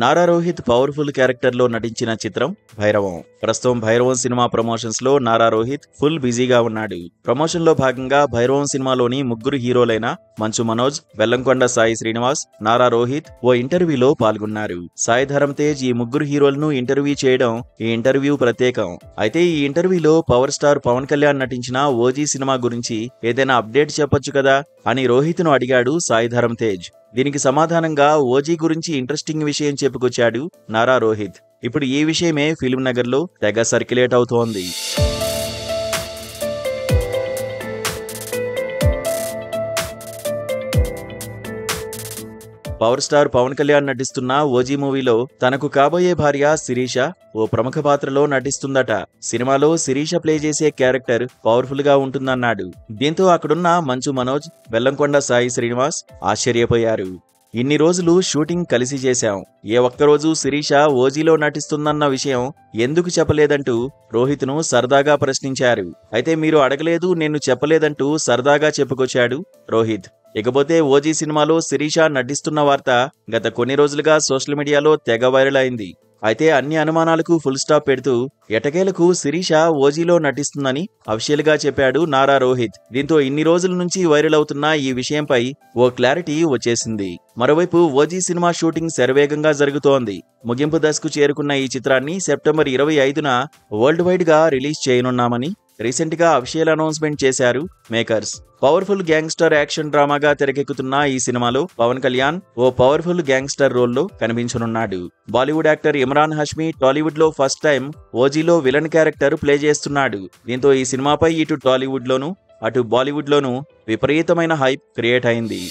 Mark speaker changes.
Speaker 1: Nara Rohit powerful character లో నటించిన చిత్రం భైరవం. ప్రస్తుతం భైరవం సినిమా ప్రమోషన్స్ లో నారా రోహిత్ ఫుల్ బిజీగా ఉన్నాడు. ప్రమోషన్ లో భాగంగా భైరవం సినిమాలోని ముగ్గురు హీరోలైన మంచు మనోజ్, బెల్లంకొండ సాయి శ్రీనివాస్, నారా రోహిత్ ఓ ఇంటర్వ్యూలో పాల్గొన్నారు. సాయి ధరమ్ తేజ్ ఈ ముగ్గురు హీరోలను ఇంటర్వ్యూ చేయడం ఈ ఇంటర్వ్యూ ప్రత్యేకం. అయితే ఈ ఇంటర్వ్యూలో పవర్ స్టార్ పవన్ కళ్యాణ్ నటించిన ఓజీ సినిమా గురించి ఏదైనా అప్డేట్ చెప్పొచ్చు కదా అని రోహిత్ ను అడిగాడు సాయి ధరమ్ తేజ్. దీనికి సమాధానంగా ఓజీ గురించి ఇంట్రెస్టింగ్ విషయం చెప్పుకొచ్చాడు నారా రోహిత్. ఇప్పుడు ఈ విషయమే ఫిల్మ్ నగర్ లో తెగ సర్క్యులేట్ అవుతోంది. పవర్ స్టార్ పవన్ కళ్యాణ్ నటిస్తున్న ఓజీ మూవీలో తనకు కాబోయే భార్య శిరీష ఓ ప్రముఖ పాత్రలో నటిస్తుందట. సినిమాలో శిరీష ప్లే చేసే క్యారెక్టర్ పవర్ఫుల్ గా ఉంటుందన్నాడు. దీంతో అక్కడున్న మంచు మనోజ్, బెల్లంకొండ సాయి శ్రీనివాస్ ఆశ్చర్యపోయారు. ఇన్ని రోజులు షూటింగ్ కలిసి చేశాం, ఏ ఒక్కరోజు శిరీష ఓజీలో నటిస్తుందన్న విషయం ఎందుకు చెప్పలేదంటూ రోహిత్ ను సరదాగా ప్రశ్నించారు. అయితే మీరు అడగలేదు, నేను చెప్పలేదంటూ సరదాగా చెప్పుకొచ్చాడు రోహిత్. ఇకపోతే ఓజీ సినిమాలో శిరీష నటిస్తున్న వార్త గత కొన్ని రోజులుగా సోషల్ మీడియాలో తెగ వైరల్ అయింది. అయితే అన్ని అనుమానాలకు ఫుల్ స్టాప్ పెడుతూ ఎటకేలకు శిరీష ఓజీలో నటిస్తుందని అఫీషియల్ గా చెప్పాడు నారా రోహిత్. దీంతో ఇన్ని రోజుల నుంచి వైరల్ అవుతున్న ఈ విషయంపై ఓ క్లారిటీ వచ్చేసింది. మరోవైపు ఓజీ సినిమా షూటింగ్ శరవేగంగా జరుగుతోంది. ముగింపు దశకు చేరుకున్న ఈ చిత్రాన్ని సెప్టెంబర్ 25న వరల్డ్ వైడ్ గా రిలీజ్ చేయనున్నామని రీసెంట్ గా అఫీషియల్ అనౌన్స్మెంట్ చేశారు మేకర్స్. పవర్ఫుల్ గ్యాంగ్స్టర్ యాక్షన్ డ్రామాగా తెరకెక్కుతున్న ఈ సినిమాలో పవన్ కళ్యాణ్ ఓ పవర్ఫుల్ గ్యాంగ్స్టర్ రోల్లో కనిపించనున్నాడు. Bollywood actor Emraan Hashmi Tollywood లో ఫస్ట్ టైం ఓజీలో విలన్ క్యారెక్టర్ ప్లే చేస్తున్నాడు. దీంతో ఈ సినిమాపై ఇటు టాలీవుడ్ లోను అటు బాలీవుడ్ లోను విపరీతమైన హైప్ క్రియేట్ అయింది.